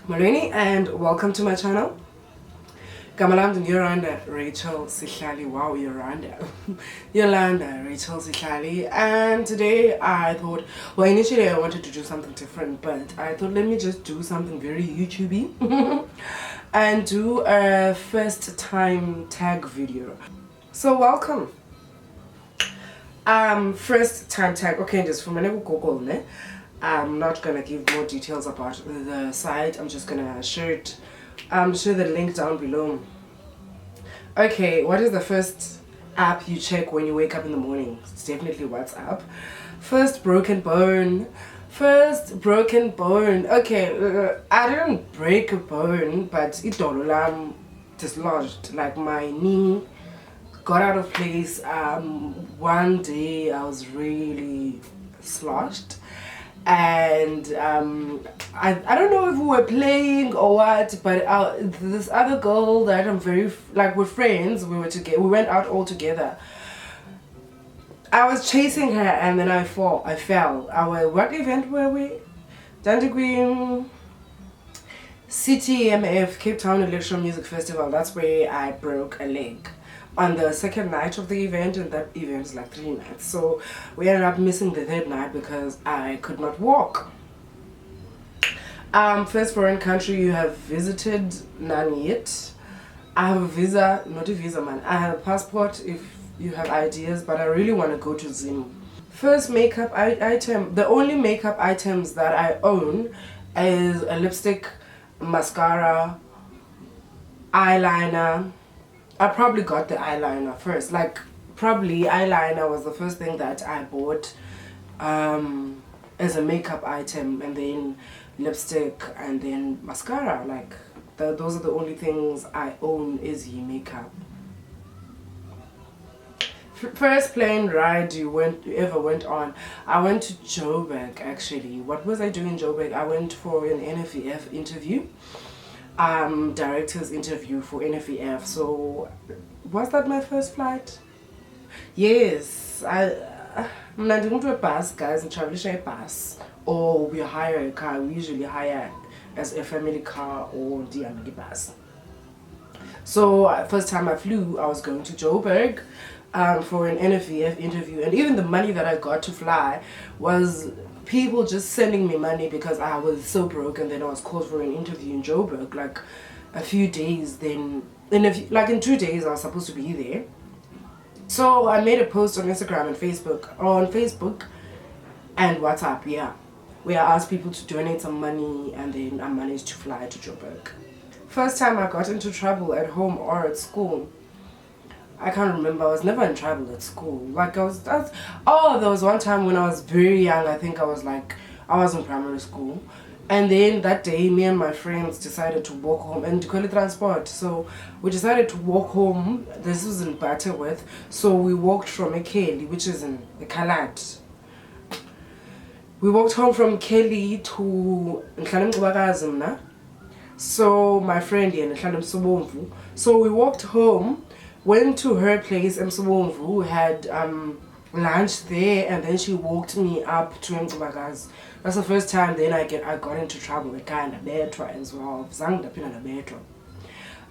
Molweni and welcome to my channel. Gama Yolanda Rachel Sihlali. Wow, Yolanda. Yolanda Rachel Sihlali. And today I thought, well, initially I wanted to do something different, but I thought let me just do something very YouTubey and do a first time tag video. So welcome. First time tag. Okay, just from Google, ne? I'm not gonna give more details about the site. I'm just gonna share the link down below. Okay, what is the first app you check when you wake up in the morning? It's definitely WhatsApp. First broken bone. Okay, I didn't break a bone, but idolo dislodged. Like my knee got out of place. One day I was really sloshed. And I don't know if we were playing or what, but this other girl that I'm very we're friends, we went out all together. I was chasing her and then I fell. What event were we? Dandigwim CTMF, Cape Town Electro Music Festival. That's where I broke a leg on the second night of the event, and that event is like 3 nights. So we ended up missing the third night because I could not walk. First foreign country you have visited? None yet. I have a visa, not a visa man. I have a passport if you have ideas, but I really want to go to Zim. First makeup item. The only makeup items that I own is a lipstick, mascara, eyeliner. I probably got the eyeliner first. Probably eyeliner was the first thing that I bought as a makeup item, and then lipstick, and then mascara. Those are the only things I own is makeup. First plane ride you ever went on? I went to Joburg actually. What was I doing in Joburg? I went for an NFEF interview. Director's interview for NFEF. So was that my first flight? Yes. I'm not going to a bus, guys, and travel a bus, or we hire a car. We usually hire as a family car or the bus. So first time I flew, I was going to Joburg for an NFEF interview, and even the money that I got to fly was people just sending me money because I was so broke, and then I was called for an interview in Joburg like a few days. Then in 2 days I was supposed to be there. So I made a post on Instagram and Facebook and WhatsApp, yeah, where I asked people to donate some money, and then I managed to fly to Joburg. First time I got into trouble at home or at school, I can't remember. I was never in trouble at school. There was one time when I was very young. I think I was in primary school, and then that day me and my friends decided to walk home and to call it transport. So we decided to walk home. This was in Butterworth, so we walked from Ekeli, which is in the Kalat. We walked home from Kelly to Nhlanimgubakazimna. So my friend Nhlanimsobomvu. So we walked home. Went to her place, who had lunch there, and then she walked me up to Mkubakazi. That's the first time then I got into trouble with kind of better as well.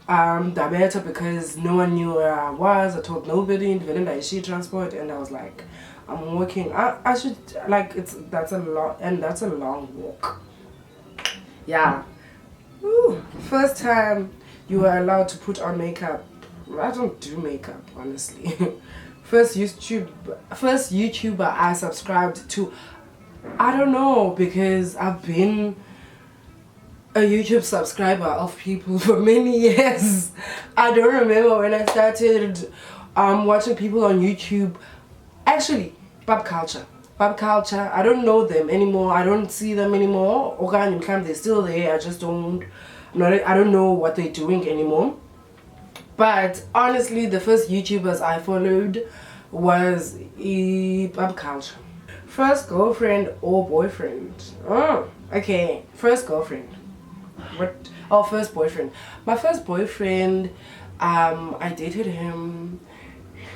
Better because no one knew where I was. I told nobody in the she transport, and I was like, I'm walking. I should that's a long walk. Yeah. Ooh, first time you were allowed to put on makeup. I don't do makeup, honestly. First YouTuber I subscribed to, I don't know, because I've been a YouTube subscriber of people for many years. I don't remember when I started watching people on YouTube. Actually, pop culture. I don't know them anymore. I don't see them anymore. They're still there. I don't know what they're doing anymore. But honestly, the first YouTubers I followed was pop culture. First girlfriend or boyfriend? Oh, okay. First girlfriend. What? Oh, first boyfriend. My first boyfriend, I dated him.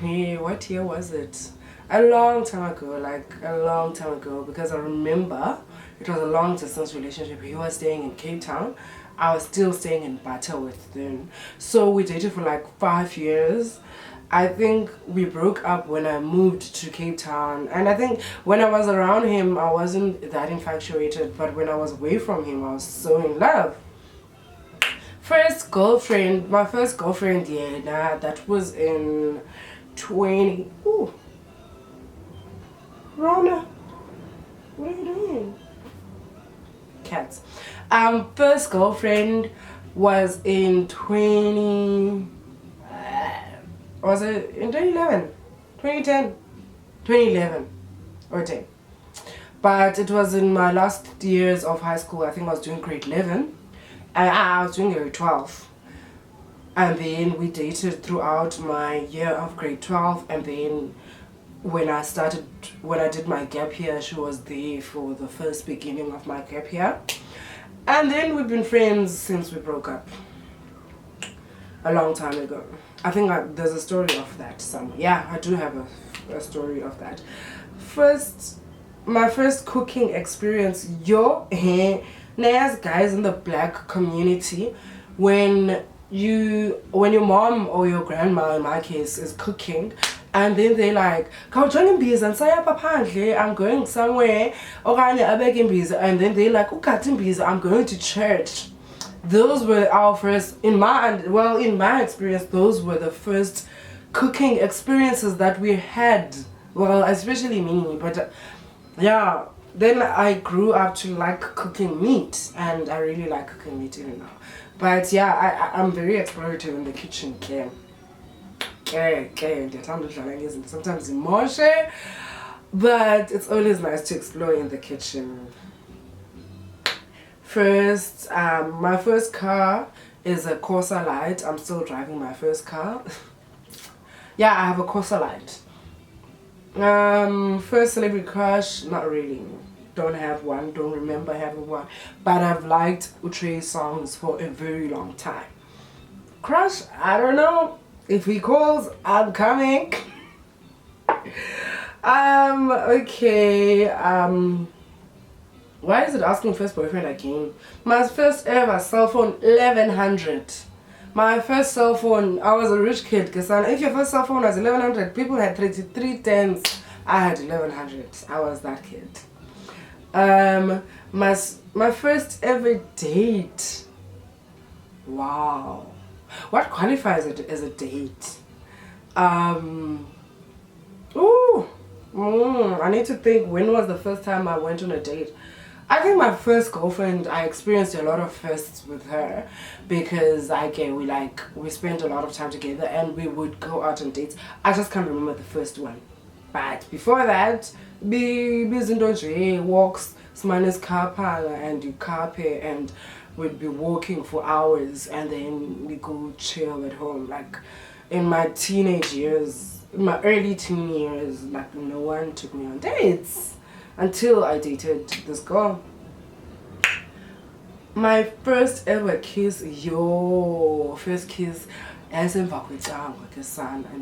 What year was it? A long time ago, because I remember It was a long distance relationship. He was staying in Cape Town. I was still staying in Butterworth then. So we dated for like 5 years. I think we broke up when I moved to Cape Town. And I think when I was around him, I wasn't that infatuated. But when I was away from him, I was so in love. First girlfriend, my first girlfriend, yeah, nah, that was in 20... Ooh. Rona, what are you doing? Cats. First girlfriend was in 20... was it in 2011? 2010? 2011 or 10. But it was in my last years of high school. I think I was doing grade 11. I was doing grade 12. And then we dated throughout my year of grade 12. And then when I did my gap year, she was there for the first beginning of my gap year. And then we've been friends since we broke up. A long time ago. I think there's a story of that somewhere. Yeah, I do have a story of that. My first cooking experience, as guys in the black community, when your mom or your grandma in my case is cooking, and then they like, I'm going somewhere, and then they like, I'm going to church. Those were our first, in my experience, those were the first cooking experiences that we had. Well, especially me, but yeah, then I grew up to like cooking meat, and I really like cooking meat even now. But yeah, I'm very explorative in the kitchen. Sometimes emotion, but it's always nice to explore in the kitchen. First, my first car is a Corsa Light. I'm still driving my first car. Yeah, I have a Corsa Light. First celebrity crush, not really. Don't have one, don't remember having one. But I've liked Utre's songs for a very long time. Crush, I don't know. If he calls, I'm coming. Okay, why is it asking first boyfriend again? My first ever cell phone, 1100. My first cell phone, I was a rich kid. Because if your first cell phone was 1100, people had 3310s. I had 1100. I was that kid. My first ever date. Wow. What qualifies it as a date? I need to think, when was the first time I went on a date? I think my first girlfriend, I experienced a lot of firsts with her, because we spent a lot of time together and we would go out on dates. I just can't remember the first one. But before that, walks, minus car parlor and you carpe, and we'd be walking for hours, and then we go chill at home. Like in my teenage years, in my early teen years, like no one took me on dates until I dated this girl. My first ever kiss, first kiss as in in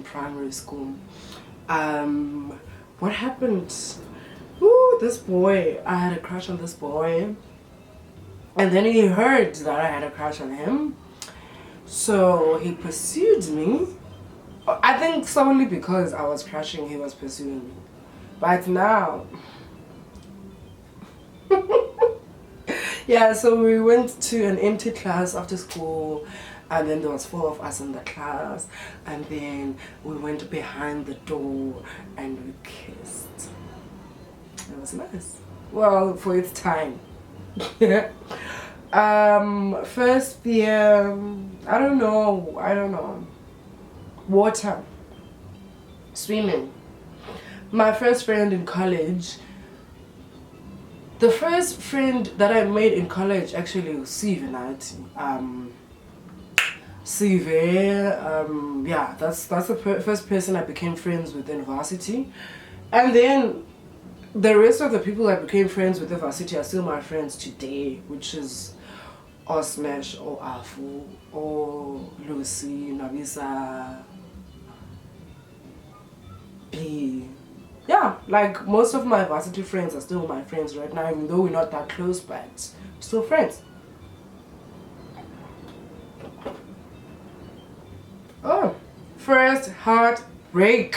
primary school. What happened? This boy, I had a crush on this boy. And then he heard that I had a crush on him. So he pursued me. I think solely because I was crushing, he was pursuing me. But now... yeah, so we went to an empty class after school. And then there was 4 of us in the class. And then we went behind the door and we kissed. It was nice. Well, for its time. First fear, I don't know. Water. Swimming. My first friend in college. The first friend that I made in college actually was Sive. Yeah, that's the first person I became friends with in varsity. And then the rest of the people I became friends with in varsity are still my friends today, which is Osmesh or Afu or Lucy, Nabisa, B. Yeah, like most of my varsity friends are still my friends right now, even though we're not that close, but we're still friends. Oh, first heartbreak.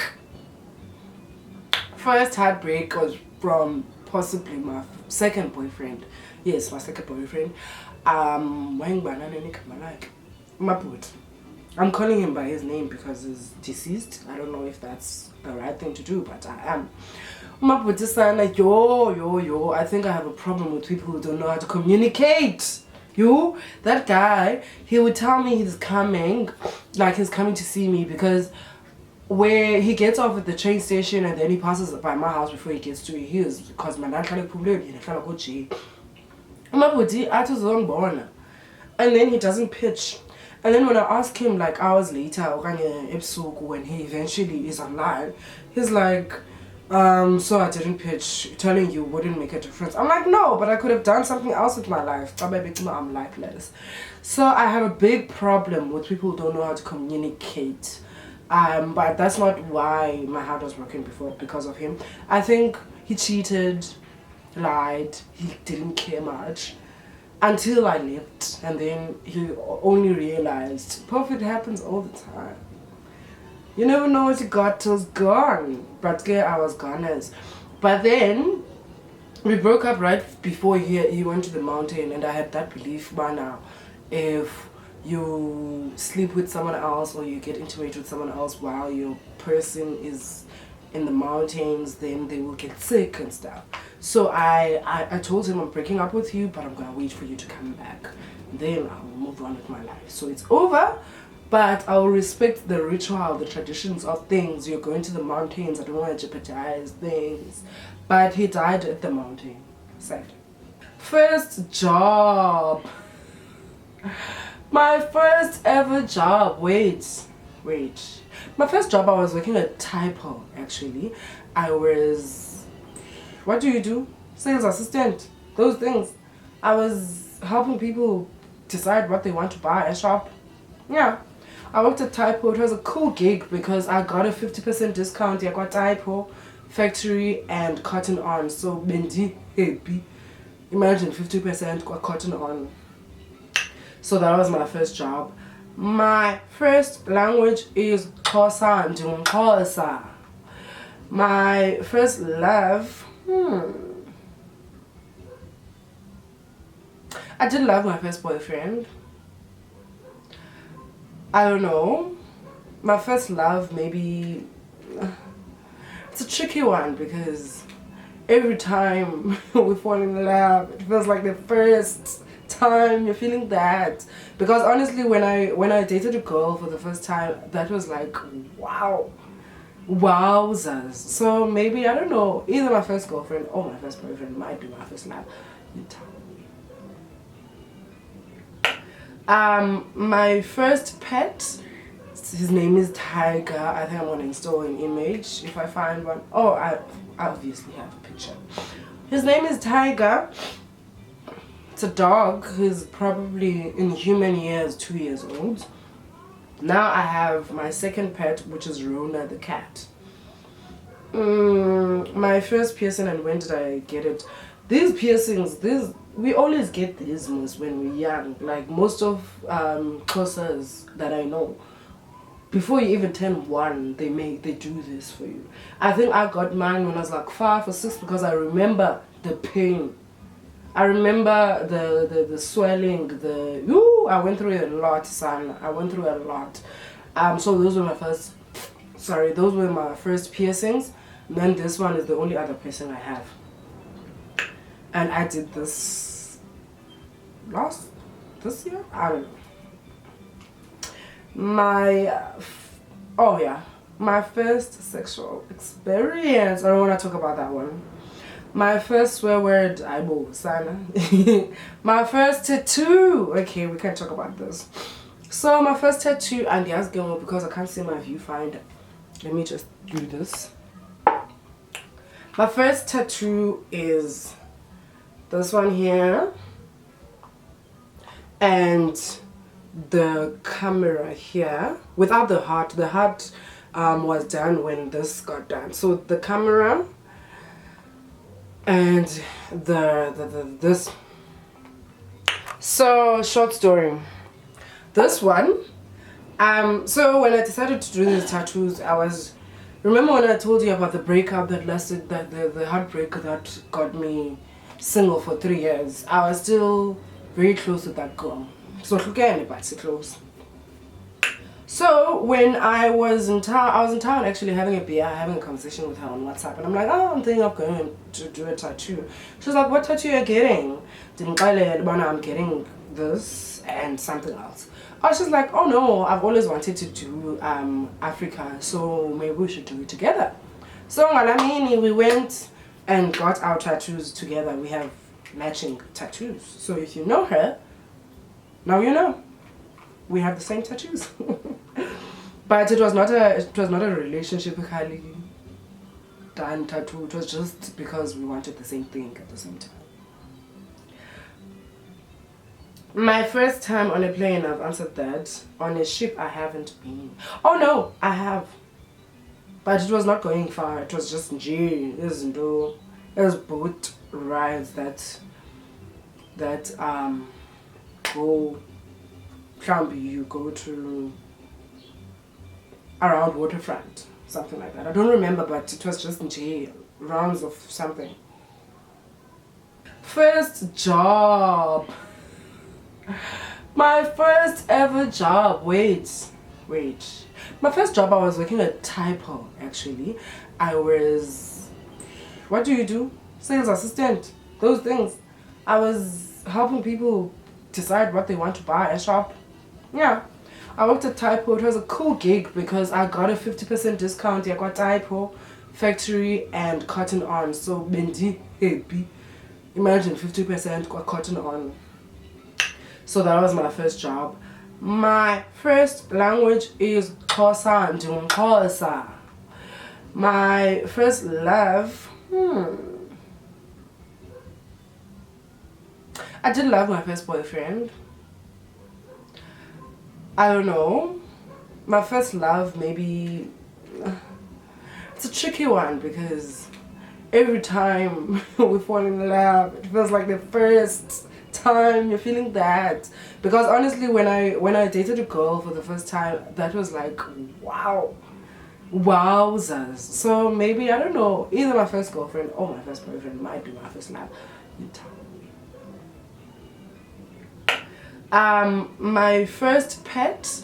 First heartbreak was from possibly my second boyfriend. Yes, my second boyfriend. When Maput. I'm calling him by his name because he's deceased. I don't know if that's the right thing to do, but I am. Maput is like yo. I think I have a problem with people who don't know how to communicate. You, that guy, he would tell me he's coming, like he's coming to see me because where he gets off at the train station and then he passes by my house before he gets to his because my dad can't problem and then he doesn't pitch. And then when I ask him like hours later when he eventually is online, he's like, so I didn't pitch, telling you wouldn't make a difference. I'm like, no, but I could have done something else with my life. I'm lifeless. So I have a big problem with people who don't know how to communicate. But that's not why my heart was broken before because of him. I think he cheated, lied, he didn't care much until I left, and then he only realized profit happens all the time. You never know what you got till it's gone. But yeah, I was goners. But then we broke up right before he went to the mountain, and I had that belief by now, if you sleep with someone else or you get intimate with someone else while your person is in the mountains, then they will get sick and stuff. So I told him I'm breaking up with you, but I'm gonna wait for you to come back. Then I'll move on with my life. So it's over, but I'll respect the ritual, the traditions of things. You're going to the mountains, I don't want to jeopardize things. But he died at the mountain. Sad. First job. My first ever job. Wait. My first job, I was working at Typo, actually. I was, what do you do? Sales assistant, those things. I was helping people decide what they want to buy at shop. Yeah, I worked at Typo. It was a cool gig because I got a 50% discount. I got Typo, factory, and cotton on. So, Bendi, happy. Imagine 50% got cotton on. So that was my first job. My first language is Xhosa, Xhosa. My first love, I did love my first boyfriend. I don't know. My first love, maybe, it's a tricky one because every time we fall in love, it feels like the first time you're feeling that. Because honestly, when I dated a girl for the first time, that was like, wow, wowzers. So maybe, I don't know, either my first girlfriend or my first boyfriend might be my first love. You tell me. My first pet, his name is Tiger. I think I'm gonna install an image if I find one. Oh, I obviously have a picture. His name is Tiger. It's a dog. He's probably in human years 2 years old. Now I have my second pet, which is Rona the cat. My first piercing, and when did I get it? These piercings, we always get these most when we're young. Like most of Xhosas that I know, before you even turn 1, they do this for you. I think I got mine when I was like 5 or 6 because I remember the pain. I remember the swelling, I went through a lot, son. I went through a lot. So those were my first piercings. And then this one is the only other piercing I have. And I did this this year? I don't know. My first sexual experience. I don't want to talk about that one. My first swear word, sana. My first tattoo. Okay, we can talk about this. So my first tattoo, and yes, girl, because I can't see my viewfinder. Let me just do this. My first tattoo is this one here, and the camera here, without the heart. The heart was done when this got done. So the camera and this. So short story. This one. So when I decided to do these tattoos, remember when I told you about the breakup that lasted, that the heartbreak that got me single for 3 years. I was still very close with that girl. So look at anybody close. So when I was in town actually having a beer, having a conversation with her on WhatsApp, and I'm like, oh, I'm thinking of going to do a tattoo. She was like, what tattoo are you getting? I'm getting this and something else. I was just like, oh no, I've always wanted to do Africa, so maybe we should do it together. So we went and got our tattoos together. We have matching tattoos. So if you know her, now you know. We have the same tattoos. But it was not a relationship done tattoo. It was just because we wanted the same thing at the same time. My first time on a plane, I've answered that. On a ship, I haven't been. Oh no, I have. But it was not going far. It was just it was boat rides that go. You go to around waterfront, something like that. I don't remember, but it was just rounds of something. First job. My first ever job. Wait. My first job, I was working at Typo, actually. I was, what do you do? Sales assistant, those things. I was helping people decide what they want to buy at shop. Yeah, I worked at Typo. It was a cool gig because I got a 50% discount. I got Typo, factory, and cotton on. So bendi happy. Imagine 50% got cotton on. So that was my first job. My first language is Xhosa and Xhosa. My first love. I did love my first boyfriend. I don't know. My first love, maybe. It's a tricky one because every time we fall in love, it feels like the first time you're feeling that. Because honestly, when I dated a girl for the first time, that was like, wow. Wowzers. So maybe, I don't know, either my first girlfriend or my first boyfriend might be my first love. You tell me. My first pet,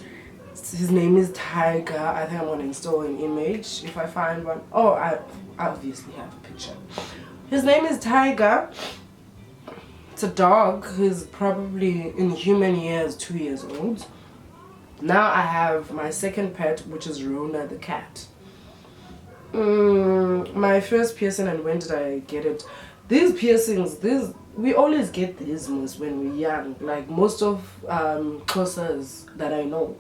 his name is Tiger. I think I'm gonna install an image if I find one. Oh, I obviously have a picture. His name is Tiger. It's a dog who's probably in human years 2 years old. Now I have my second pet, which is Rona the cat. My first piercing, and when did I get it? These piercings, we always get these when we're young. Like most of Xhosas that I know,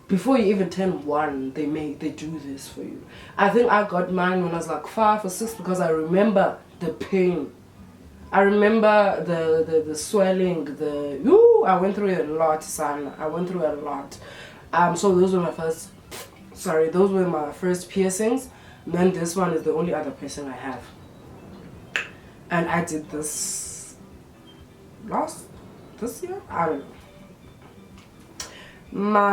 before you even turn 1, they do this for you. I think I got mine when I was like 5 or 6 because I remember the pain. I remember the swelling, I went through a lot, son. I went through a lot. So those were my first piercings. And then this one is the only other piercing I have. And I did this this year? I don't know.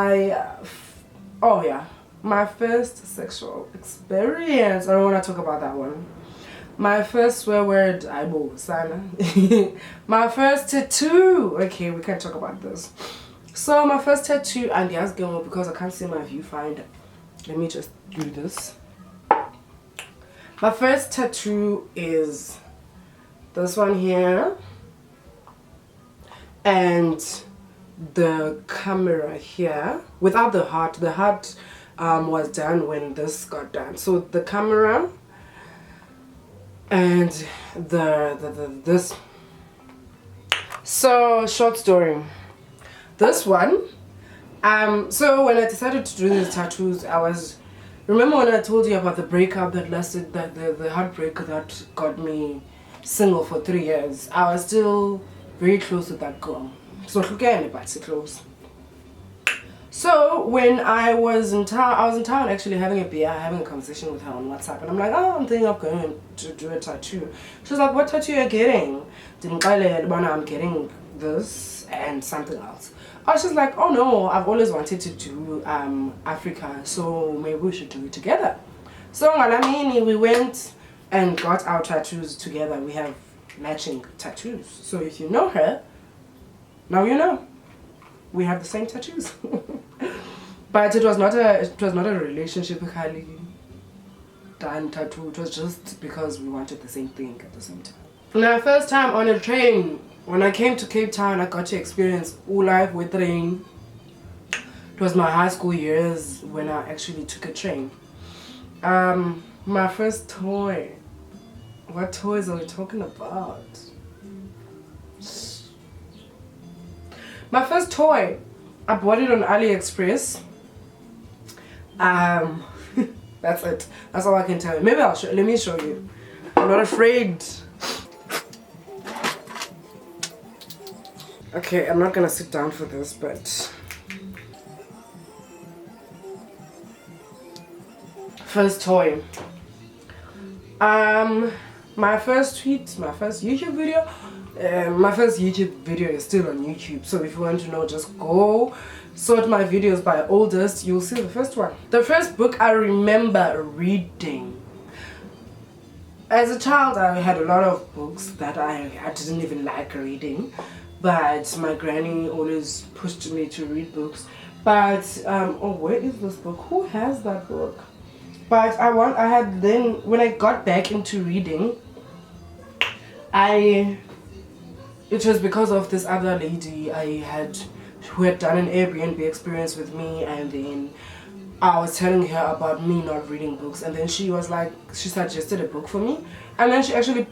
My first sexual experience. I don't want to talk about that one. My first swear word, sana. My first tattoo. Okay, we can talk about this. So my first tattoo, and yes, because I can't see my viewfinder. Let me just do this. My first tattoo is this one here, and the camera here, without the heart. The heart was done when this got done. So the camera and this. So short story. This one. So when I decided to do these tattoos, remember when I told you about the breakup that lasted, the heartbreak that got me single for 3 years. I was still very close with that girl. So look at anybody close. So when I was in town actually having a beer, having a conversation with her on WhatsApp, and I'm like, oh, I'm thinking of going to do a tattoo. She's like, what tattoo are you getting? I'm getting this and something else. I was just like, oh no, I've always wanted to do Africa, so maybe we should do it together. So Ngalamini, we went and got our tattoos together. We have matching tattoos. So if you know her, now you know. We have the same tattoos. But it was not a relationship done tattoo. It was just because we wanted the same thing at the same time. Now, first time on a train, when I came to Cape Town, I got to experience all life with train. It was my high school years when I actually took a train. My first toy. What toys are we talking about? My first toy, I bought it on AliExpress. That's it. That's all I can tell you. Maybe let me show you. I'm not afraid. Okay, I'm not gonna sit down for this, but first toy. My first tweet, my first YouTube video. My first YouTube video is still on YouTube, so if you want to know, just go sort my videos by oldest, you'll see the first one. The first book I remember reading. As a child, I had a lot of books that I didn't even like reading, but my granny always pushed me to read books. But oh, where is this book? Who has that book? But when I got back into reading, it was because of this other lady who had done an Airbnb experience with me, and then I was telling her about me not reading books, and then she suggested a book for me, and then she actually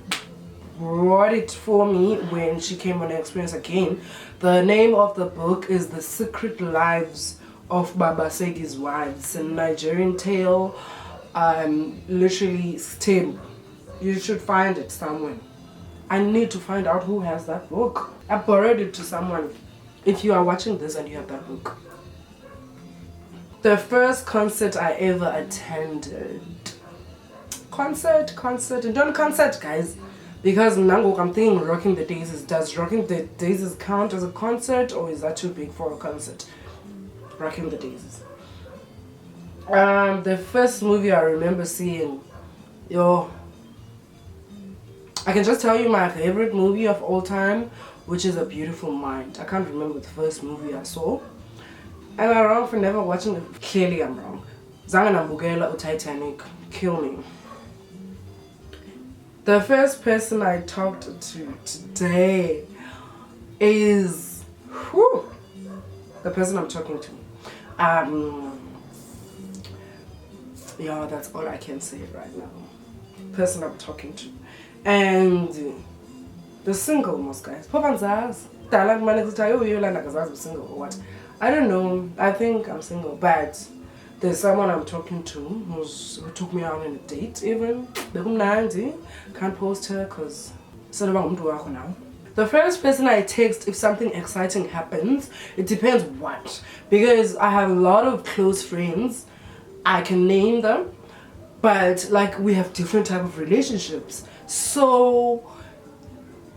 brought it for me when she came on an experience again. The name of the book is The Secret Lives of Baba Segi's Wives, a Nigerian tale, literally STEM. You should find it somewhere. I need to find out who has that book. I borrowed it to someone. If you are watching this and you have that book. The first concert I ever attended. Concert, and don't concert, guys. Because now I'm thinking Rocking the Daisies. Does Rocking the Daisies count as a concert, or is that too big for a concert? Rocking the Daisies. The first movie I remember seeing, I can just tell you my favorite movie of all time, which is A Beautiful Mind. I can't remember the first movie I saw. Am I wrong for never watching it? Clearly I'm wrong. Zanga Nambugela Titanic, kill me. The first person I talked to today is the person I'm talking to. Yeah, that's all I can say right now. Person I'm talking to. And the single, most guys. Yolanda single or what? I don't know. I think I'm single, but there's someone I'm talking to who took me out on a date even. Can't post her because now. The first person I text if something exciting happens, it depends what. Because I have a lot of close friends. I can name them, but like we have different type of relationships. So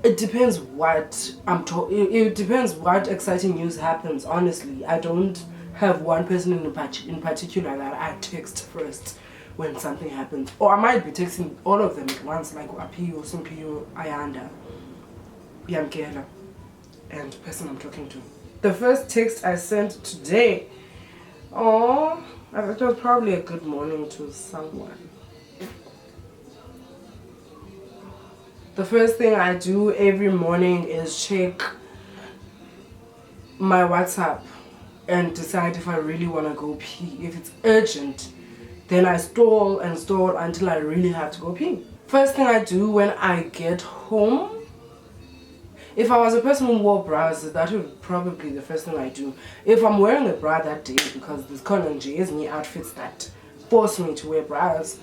it depends what it depends what exciting news happens. Honestly, I don't have one person in particular that I text first when something happens, or I might be texting all of them at once, like Apio, Sumpio, Ayanda, Yamkela, and the person I'm talking to. The first text I sent today, it was probably a good morning to someone. The first thing I do every morning is check my WhatsApp and decide if I really want to go pee. If it's urgent, then I stall until I really have to go pee. First thing I do when I get home, if I was a person who wore bras, that would probably be the first thing I do. If I'm wearing a bra that day because this Kononji is me outfits that force me to wear bras,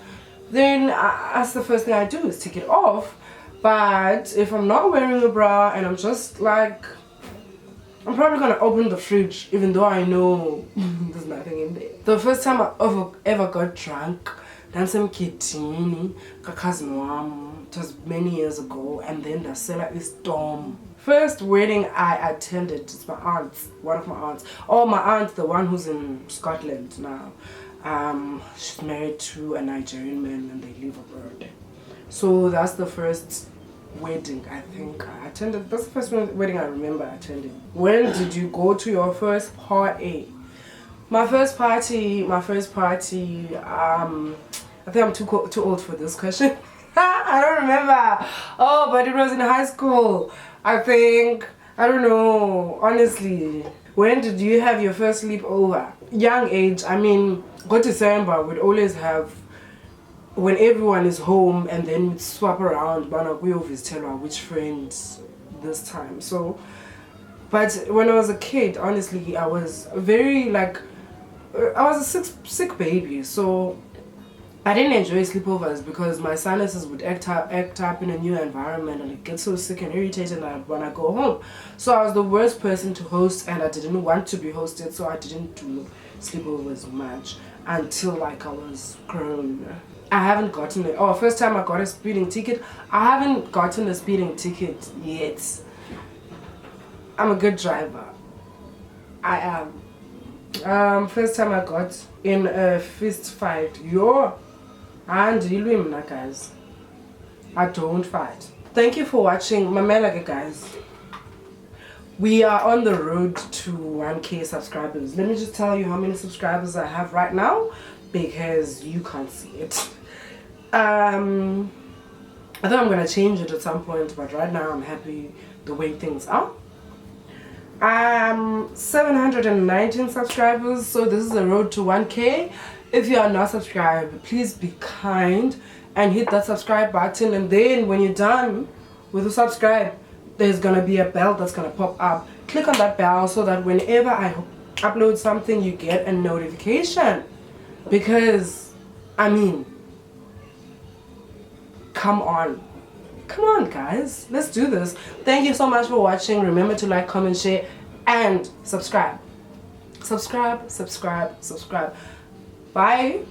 then that's the first thing I do is take it off. But if I'm not wearing a bra and I'm just like I'm probably gonna open the fridge even though I know there's nothing in there. The first time I ever got drunk, it was many years ago, and then the cellar is storm. First wedding I attended, it's my aunt's, one of my aunts. Oh, my aunt, the one who's in Scotland now. She's married to a Nigerian man and they live abroad. So that's the first wedding I think I attended. That's the first wedding I remember attending. When did you go to your first party? My first party, I think I'm too old for this question. I don't remember. Oh, but it was in high school. I think, I don't know, honestly. When did you have your first sleepover? Young age, I mean, go December, we'd always have, when everyone is home, and then we'd swap around, but we always tell our which friends this time. So, but when I was a kid, honestly, I was very like, I was a sick baby, so I didn't enjoy sleepovers because my sinuses would act up in a new environment and I get so sick and irritated and I'd want to go home. So I was the worst person to host and I didn't want to be hosted, so I didn't do sleepovers much until like I was grown. I haven't gotten it. Oh, first time I got a speeding ticket. I haven't gotten a speeding ticket yet. I'm a good driver. I am. First time I got in a fist fight. And guys, I don't fight. Thank you for watching. Mamela guys, we are on the road to 1K subscribers. Let me just tell you how many subscribers I have right now because you can't see it. I think I'm gonna change it at some point, but right now I'm happy the way things are. 719 subscribers, so this is the road to 1K. If you are not subscribed, please be kind and hit that subscribe button, and then when you're done with the subscribe, there's gonna be a bell that's gonna pop up. Click on that bell so that whenever I upload something you get a notification, because I mean, come on guys, let's do this. Thank you so much for watching. Remember to like, comment, share and subscribe. Bye.